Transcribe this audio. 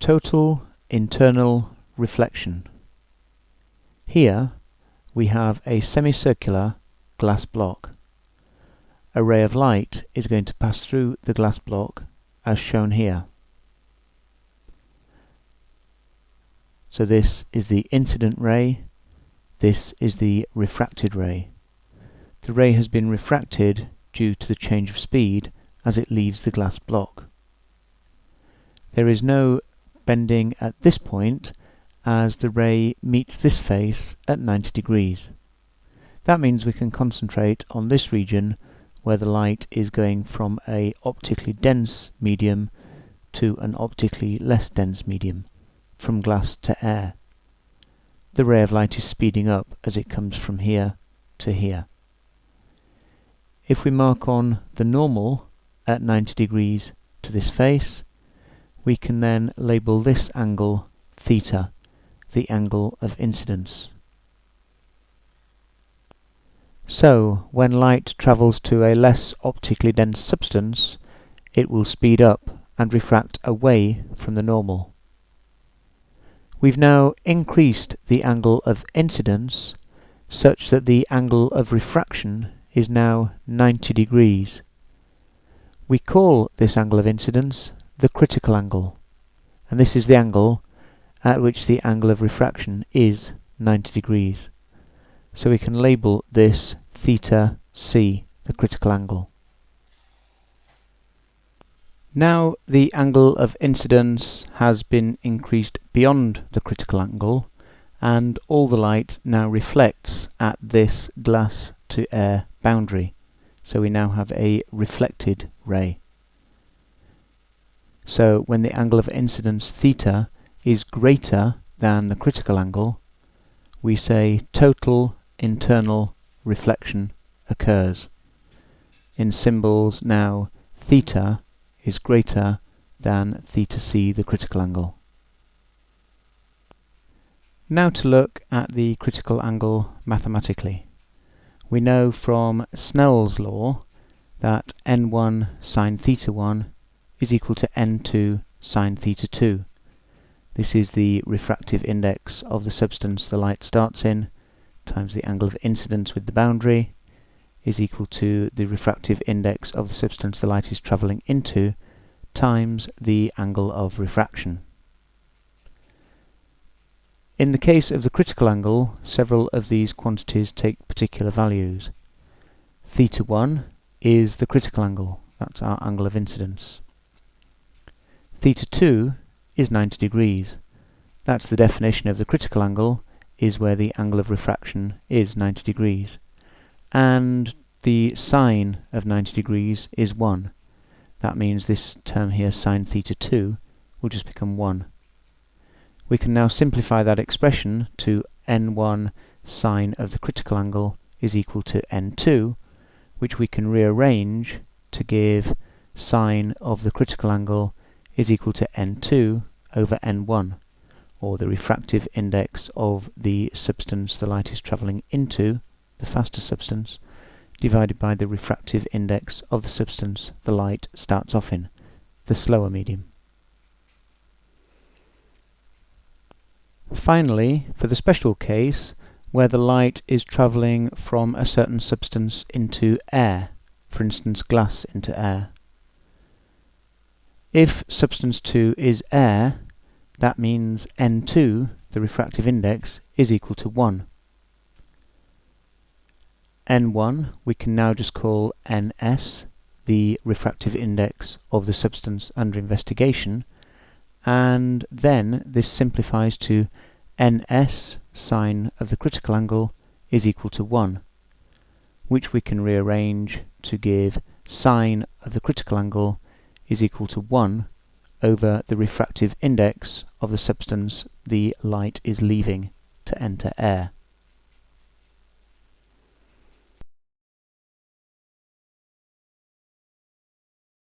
Total internal reflection. Here we have a semicircular glass block. A ray of light is going to pass through the glass block as shown here. So this is the incident ray, this is the refracted ray. The ray has been refracted due to the change of speed as it leaves the glass block. There is no bending at this point as the ray meets this face at 90 degrees. That means we can concentrate on this region where the light is going from an optically dense medium to an optically less dense medium, from glass to air. The ray of light is speeding up as it comes from here to here. If we mark on the normal at 90 degrees to this face, we can then label this angle theta, the angle of incidence. So, when light travels to a less optically dense substance, it will speed up and refract away from the normal. We've now increased the angle of incidence such that the angle of refraction is now 90 degrees. We call this angle of incidence the critical angle, and this is the angle at which the angle of refraction is 90 degrees. So we can label this theta c, the critical angle. Now the angle of incidence has been increased beyond the critical angle, and all the light now reflects at this glass to air boundary. So we now have a reflected ray. So when the angle of incidence theta is greater than the critical angle, we say total internal reflection occurs. In symbols now, theta is greater than theta c, the critical angle. Now to look at the critical angle mathematically. We know from Snell's law that n1 sine theta 1 is equal to n2 sine theta 2. This is the refractive index of the substance the light starts in, times the angle of incidence with the boundary, is equal to the refractive index of the substance the light is travelling into, times the angle of refraction. In the case of the critical angle, several of these quantities take particular values. Theta 1 is the critical angle, that's our angle of incidence. Theta 2 is 90 degrees. That's the definition of the critical angle, is where the angle of refraction is 90 degrees. And the sine of 90 degrees is 1. That means this term here, sine theta 2, will just become 1. We can now simplify that expression to n1 sine of the critical angle is equal to n2, which we can rearrange to give sine of the critical angle is equal to n2 over n1, or the refractive index of the substance the light is travelling into, the faster substance, divided by the refractive index of the substance the light starts off in, the slower medium. Finally, for the special case where the light is travelling from a certain substance into air, for instance glass into air. If substance 2 is air, that means n2, the refractive index, is equal to 1. n1 we can now just call ns, the refractive index of the substance under investigation, and then this simplifies to ns sine of the critical angle is equal to 1, which we can rearrange to give sine of the critical angle is equal to 1 over the refractive index of the substance the light is leaving to enter air.